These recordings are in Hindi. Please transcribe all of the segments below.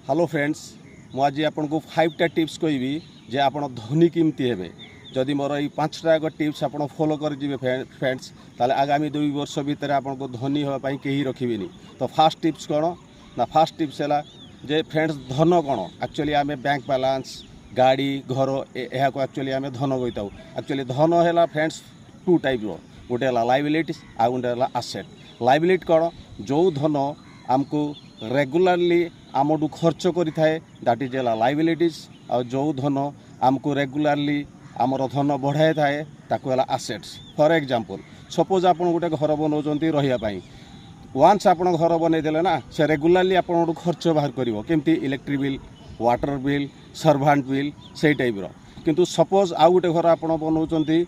हेलो फ्रेंड्स मुझे आपको 5टा टिप्स कहबी जे आप धनी केमती हे जदि मोर ये 5टा टिप्स आप फॉलो कर फ्रेंड्स ताले आगामी 2 वर्ष भितर आपको धनी होगापी कहीं रखिए। तो फास्ट टिप्स कौन ना फास्ट टिप्स है जे फ्रेंड्स धन कौन एक्चुअली आम बैंक बैलेंस गाड़ी घर यह एक्चुअली आम धन कही एक्चुअली धन है फ्रेंड्स 2 टाइप गोटे लाइबिलिटीज आ गोटे आसेट। लाइबिलिटी कौन जो धन आमको रेगुलारली आमठू खर्च करें दैट इज लाइबिलिटीज आ जो धन आमको रेगुलारली आमर धन बढ़ाई थाए ताकू है आसेट्स। फॉर एग्जांपल सपोज आप गोटे घर बनाऊँ रही वन्स आप घर बनईदे ना से रेगुलारली आप खर्च बाहर करमती electric bill water bill servant bill से टाइप्र किंतु सपोज आउ गोटे घर आप बनाऊँ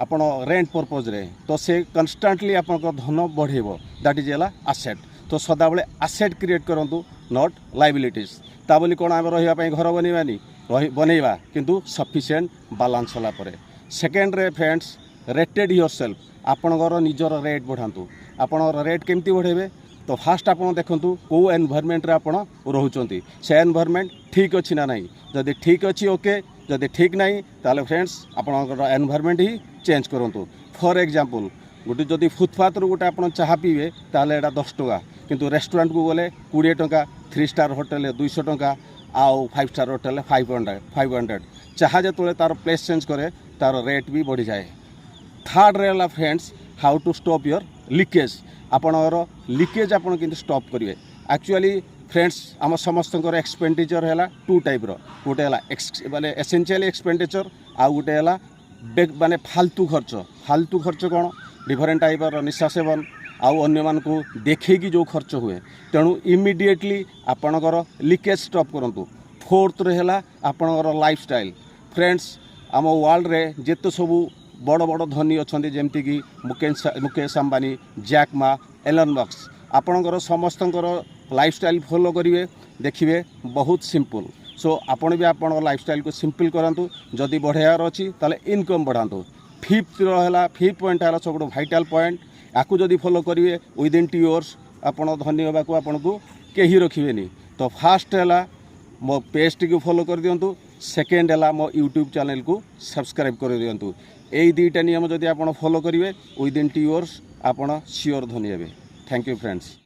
आप रेंट पर्पज रे तो से कन्स्टांटली आप धन बढ़ेब दैट इज आसेट। तो सदाबले आसेट क्रिएट करूँ नॉट लाइबिलिटीज ता बोली कौन आम रही घर बनवानी बनइबा किंतु सफिशिएंट बालांस होला परे। सेकेंड रे फ्रेंड्स रेटेड योर सेल्फ आपणकर निजर रेट बढ़ातु आपणकर रेट केमती बढ़ेबे तो फास्ट आप देखूँ कौ एनवायरमेंट रे आपण रोचंती से एनवायरमेंट ठीक अच्छी ना नहीं जदि ठीक अच्छी ओके जदि ठीक नहीं ताले फ्रेंड्स आपणकर एनवायरमेंट ही चेंज करूँ। फॉर एग्जांपल गोटे जदि फुटपाथ रू गोटे आप चाह पीबे ताले एटा 10 टका किंतु रेस्टोरेंट को गले 20 टका 3 स्टार होटेल 200 टका आउ 5 स्टार होटेल 500 चाह जो तार प्लेस चेंज करे तार रेट भी बढ़ी जाए। थर्ड रहा friends how to stop your leakage आपणर लीकेज आप स्टॉप करेंगे। एक्चुअली फ्रेंड्स आम समस्त एक्सपेंडिचर है 2 टाइप्र गोटे माने एसेंशियल एक्सपेंडिचर आउ गोटे माने फालतू खर्च कौन डिफरेंट टाइपर निशा सेवन आउ अन्य मान को देखी जो खर्च हुए तेणु इमिडिएटली आपणकर लीकेज स्टॉप करूँ। फोर्थ रहा आपणकर लाइफस्टाइल फ्रेंड्स आम वर्ल्ड रे जेते सबू बड़ बड़ धनी अच्छा जमती कि Mukesh Ambani Jack Ma Elon Musk आपणकर समस्त लाइफस्टाइल फॉलो करेंगे देखिए बहुत सिंपल। सो आपण भी आप लाइफस्टाइल को सिंपल करातु जदि बढ़ार अच्छी ताले इनकम बढ़ातु। फिफ्थ पॉइंट है सब भाइटाल पॉइंट आपको जदि फॉलो करेंगे विदिन 2 इयर्स आपड़ धनी होगा को आपन को कहीं रखिए। तो फास्ट है मो पेज टी फॉलो कर दिंतु सेकेंड है मो यूट्यूब चैनल को सब्सक्राइब कर दिंतु। यही 2टा नियम जदि आप फॉलो करेंगे विदिन 2 इयर्स आप सियोर धनी हे। Thank you friends.